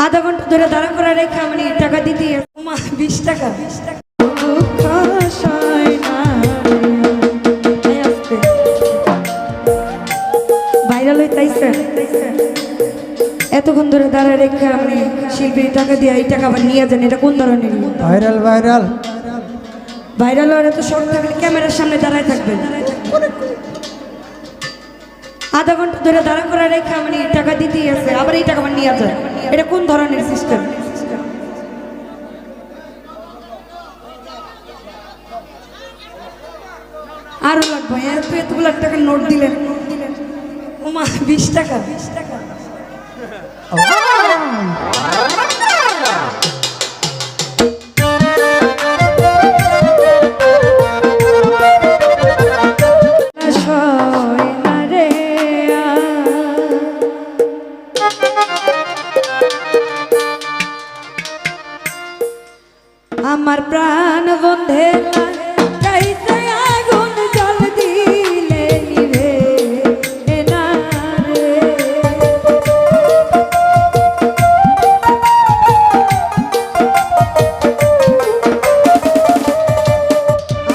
আধা ঘন্টা ধরে দাঁড়া করা রেখে আমি টাকা দিতে 20 টাকা। ভাইরাল হইতাইছে এতক্ষণ ধরে দাঁড়া রেখে আমি শিল্পীর টাকা দিয়ে এই টাকা আবার নিয়ে যান, এটা কোন ধরনের? ভাইরাল ভাইরাল ভাইরাল হওয়ার এত শখ থাকলে ক্যামেরার সামনে দাঁড়ায় থাকবেন। আধা ঘন্টা ধরে দাঁড়া করা রেখে আমি টাকা দিতেই আছে, আবার এই টাকা আবার নিয়ে যায়, এটা কোন ধরনের সিস্টেম? আরো লাগবে এতগুলো টাকা নোট দিলেন। 20 টাকা। আমার প্রাণ বন্ধে লাগাইছে আগুন, জল দিলে নিভে না রে।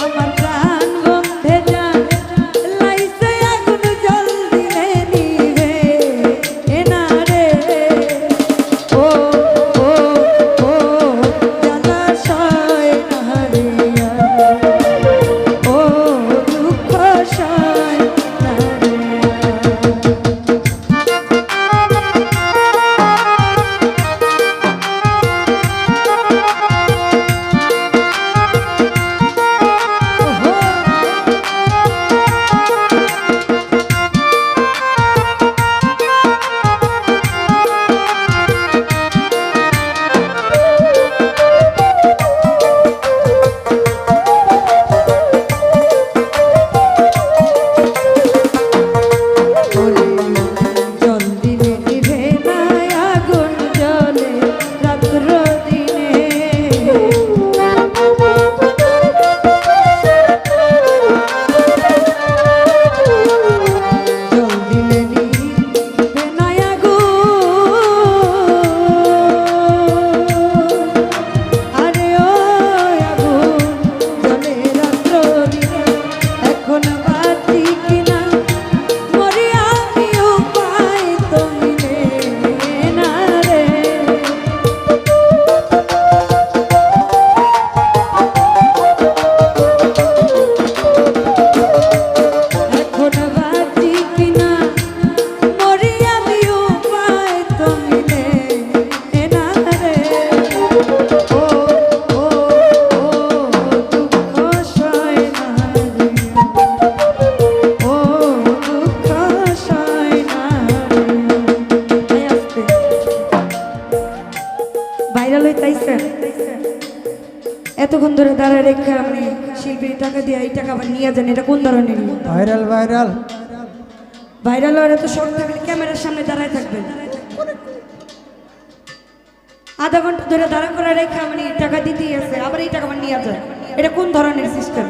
আমার প্রাণ বন্ধে লাগাইছে আগুন, জল দিলে নিভে না রে। ও ও ও জলাশয় নারিয়া, ও দুঃখ শয় এতক্ষণ ধরে দাঁড়ায় রেখে আমি শিল্পীর টাকা দিয়ে এই টাকা আবার নিয়ে যান, এটা কোন ধরনের? ভাইরাল ভাইরাল ভাইরাল হওয়ার এত শখ থাকলে ক্যামেরার সামনে দাঁড়ায় থাকবেন। আধা ঘন্টা ধরে দাঁড়া করা রেখে আমি টাকা দিতেই আছে, আবার এই টাকা আবার নিয়ে যায়, এটা কোন ধরনের সিস্টেম?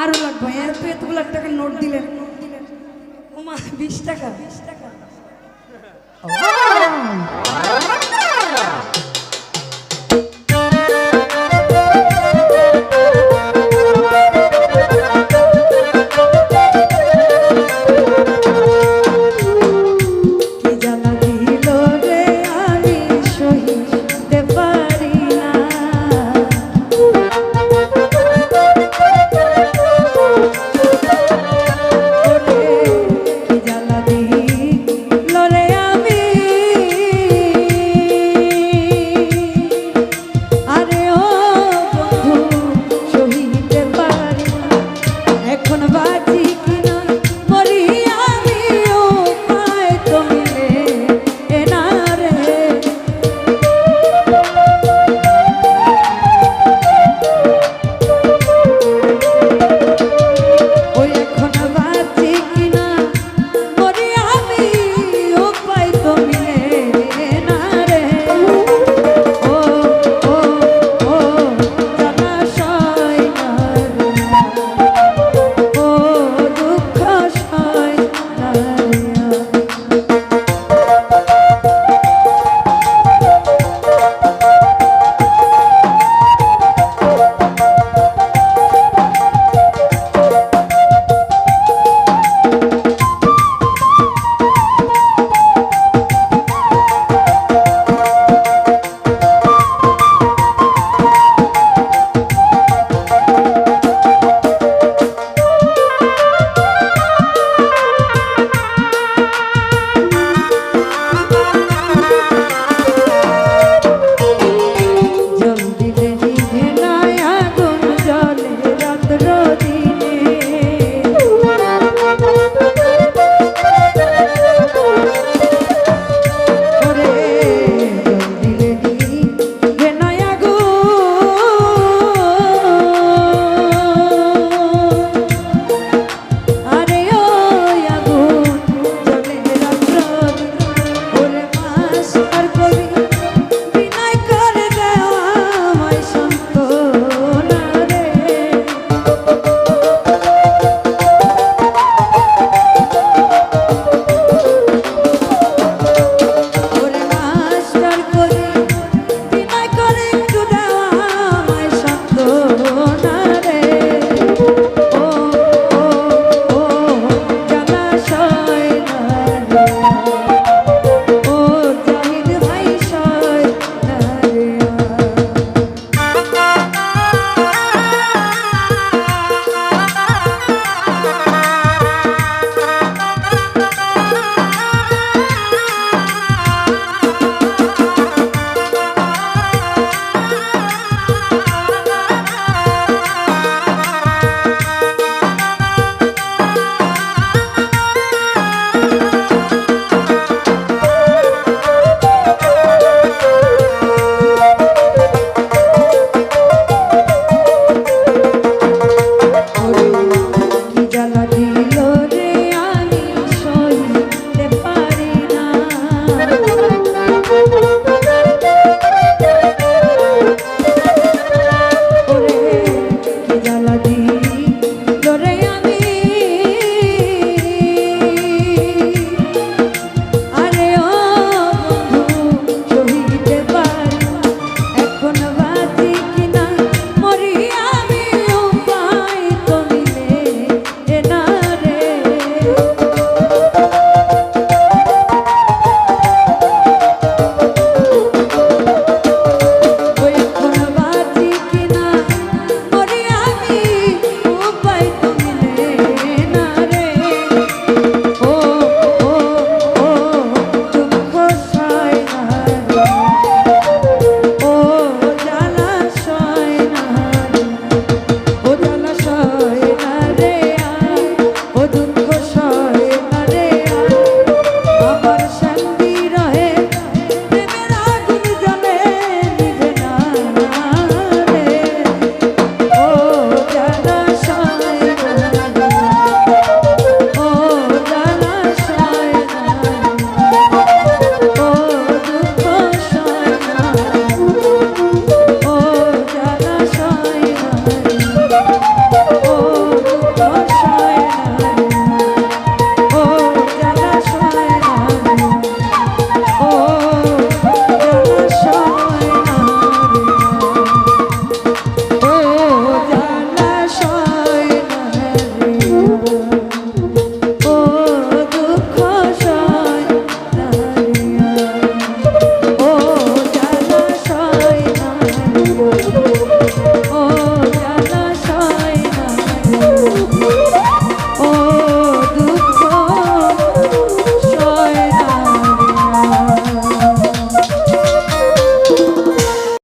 আরো লাগবে এতগুলো টাকা নোট দিলেন। 20 টাকা।